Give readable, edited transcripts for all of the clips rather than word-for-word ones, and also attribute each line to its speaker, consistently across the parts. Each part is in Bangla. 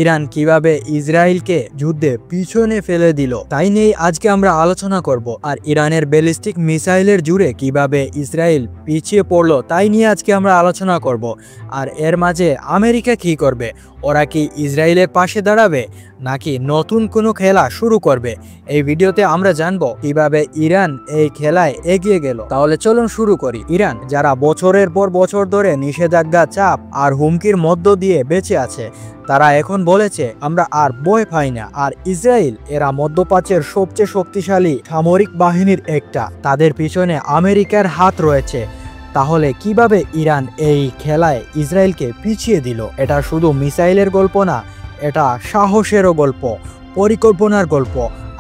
Speaker 1: ইরান কিভাবে ইসরায়েলকে যুদ্ধে পিছনে ফেলে দিল তাই নিয়ে আজকে আমরা আলোচনা করব। আর ইরানের ব্যালিস্টিক মিসাইলের জুড়ে কিভাবে ইসরায়েল পিছিয়ে পড়লো তাই নিয়ে আজকে আমরা আলোচনা করব। আর এর মাঝে আমেরিকা কি করবে? ওরা কি ইসরায়েলের পাশে দাঁড়াবে নাকি নতুন কোনো খেলা শুরু করবে? এই ভিডিওতে আমরা জানবো কিভাবে ইরান এই খেলায় এগিয়ে গেল। তাহলে চলুন শুরু করি। ইরান যারা বছরের পর বছর ধরে নিষেধাজ্ঞা, চাপ আর হুমকির মধ্য দিয়ে বেঁচে আছে, তারা এখন বলেছে আমরা আর ভয় পাই না। আর ইসরায়েল এরা মধ্যপ্রাচ্যের সবচেয়ে শক্তিশালী সামরিক বাহিনীর একটা, তাদের পিছনে আমেরিকার হাত রয়েছে। তাহলে কিভাবে ইরান এই খেলায় ইসরায়েলকে পিছিয়ে দিল? এটা শুধু মিসাইলের গল্প না, এটা সাহসেরও গল্প, পরিকল্পনার গল্প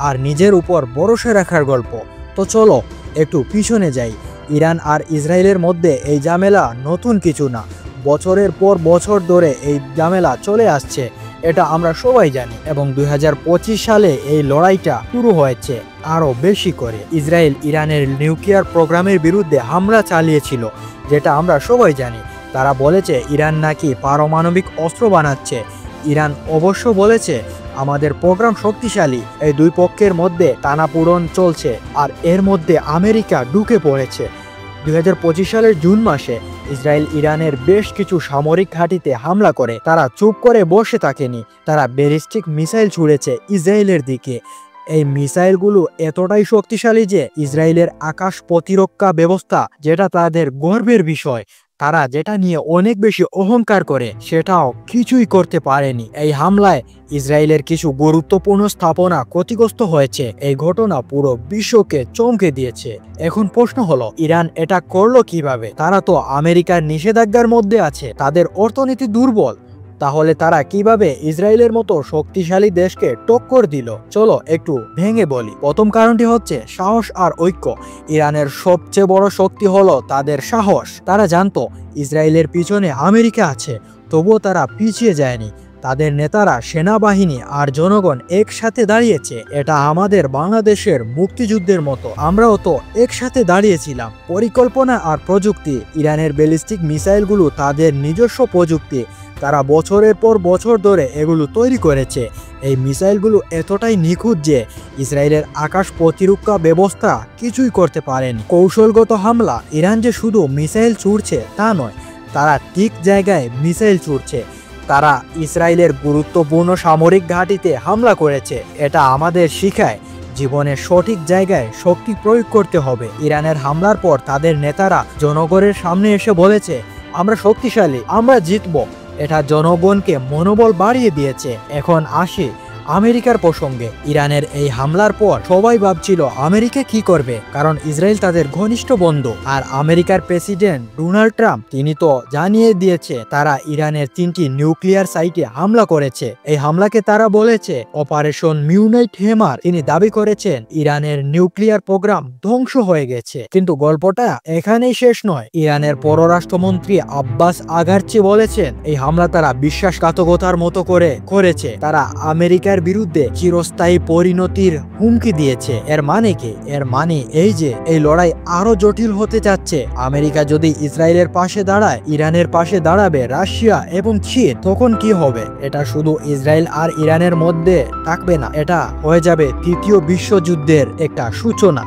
Speaker 1: আর নিজের উপর ভরসা রাখার গল্প। তো চলো একটু পিছনে যাই। ইরান আর ইসরায়েলের মধ্যে এই ঝামেলা নতুন কিছু না, বছরের পর বছর ধরে এই ঝামেলা চলে আসছে, এটা আমরা সবাই জানি। এবং 2025 সালে এই লড়াইটা শুরু হয়েছে আরও বেশি করে। ইসরায়েল ইরানের নিউক্লিয়ার প্রোগ্রামের বিরুদ্ধে হামলা চালিয়েছিল, যেটা আমরা সবাই জানি। তারা বলেছে ইরান নাকি পারমাণবিক অস্ত্র বানাচ্ছে। ইরান অবশ্য বলেছে আমাদের প্রোগ্রাম শক্তিশালী। এই দুই পক্ষের মধ্যে টানাপোড়েন চলছে আর এর মধ্যে আমেরিকা ঢুকে পড়েছে। 2025 সালের জুন মাসে ইসরায়েল ইরানের বেশ কিছু সামরিক ঘাঁটিতে হামলা করে। তারা চুপ করে বসে থাকেনি, তারা ব্যালিস্টিক মিসাইল ছুড়েছে ইসরায়েলের দিকে। এই মিসাইলগুলো এতটাই শক্তিশালী যে ইসরায়েলের আকাশ প্রতিরক্ষা ব্যবস্থা, যেটা তাদের গর্বের বিষয়, তারা যেটা নিয়ে অনেক বেশি অহংকার করে, সেটাও কিছুই করতে পারেনি। এই হামলায় ইসরায়েলের কিছু গুরুত্বপূর্ণ স্থাপনা ক্ষতিগ্রস্ত হয়েছে। এই ঘটনা পুরো বিশ্বকে চমকে দিয়েছে। এখন প্রশ্ন হলো, ইরান এটা করলো কিভাবে? তারা তো আমেরিকার নিষেধাজ্ঞার মধ্যে আছে, তাদের অর্থনীতি দুর্বল। তাহলে তারা কিভাবে ইসরায়েলের মতো শক্তিশালী দেশকে টক্কর দিল? চলো একটু ভেঙে বলি। প্রথম কারণটি হচ্ছে সাহস আর ঐক্য। ইরানের সবচেয়ে বড় শক্তি হলো তাদের সাহস। তারা জানতো ইসরায়েলের পিছনে আমেরিকা আছে, তবুও তারা পিছিয়ে যায়নি। তাদের নেতারা, সেনাবাহিনী আর জনগণ একসাথে দাঁড়িয়েছে। এটা আমাদের বাংলাদেশের মুক্তিযুদ্ধের মতো, আমরাও তো একসাথে দাঁড়িয়েছিলাম। পরিকল্পনা আর প্রযুক্তি। ইরানের ব্যালিস্টিক মিসাইলগুলো তাদের নিজস্ব প্রযুক্তি, তারা বছরের পর বছর ধরে এগুলো তৈরি করেছে। এই মিসাইলগুলো এতটাই নিখুঁত যে ইসরায়েলের আকাশ প্রতিরক্ষা ব্যবস্থা কিছুই করতে পারেনি। কৌশলগত হামলা। ইরান যে শুধু মিসাইল ছুড়ছে তা নয়, তারা ঠিক জায়গায় মিসাইল ছুড়ছে। তারা ইসরায়েলের গুরুত্বপূর্ণ সামরিক ঘাঁটিতে হামলা করেছে। এটা আমাদের শিখায় জীবনের সঠিক জায়গায় শক্তি প্রয়োগ করতে হবে। ইরানের হামলার পর তাদের নেতারা জনগণের সামনে এসে বলেছে আমরা শক্তিশালী, আমরা জিতব। এটা জনগণকে মনোবল বাড়িয়ে দিয়েছে। এখন আসি আমেরিকার প্রসঙ্গে। ইরানের এই হামলার পর সবাই ভাবছিল আমেরিকা কি করবে, কারণ ইসরায়েল তাদের ঘনিষ্ঠ বন্ধু। আর আমেরিকার প্রেসিডেন্ট ডোনাল্ড ট্রাম্প তিনি তো জানিয়ে দিয়েছে তারা ইরানের 3টি নিউক্লিয়ার সাইটে হামলা করেছে। এই হামলাকে তারা বলেছে অপারেশন মিউনাইট হেমার। তিনি দাবি করেছেন ইরানের নিউক্লিয়ার প্রোগ্রাম ধ্বংস হয়ে গেছে। কিন্তু গল্পটা এখানেই শেষ নয়। ইরানের পররাষ্ট্রমন্ত্রী আব্বাস আগারচি বলেছেন এই হামলা তারা বিশ্বাসঘাতকতার মতো করেছে। তারা আমেরিকার বিরুদ্ধে চিরস্থায়ী পরিণতির হুমকি দিয়েছে। এর মানে কি? এর মানে এই যে এই লড়াই আরো জটিল হতে যাচ্ছে। আমেরিকা যদি ইসরায়েলের পাশে দাঁড়ায়, ইরানের পাশে দাঁড়াবে রাশিয়া এবং চীন। তখন কি হবে? এটা শুধু ইসরায়েল আর ইরানের মধ্যে থাকবে না, এটা হয়ে যাবে তৃতীয় বিশ্বযুদ্ধের একটা সূচনা।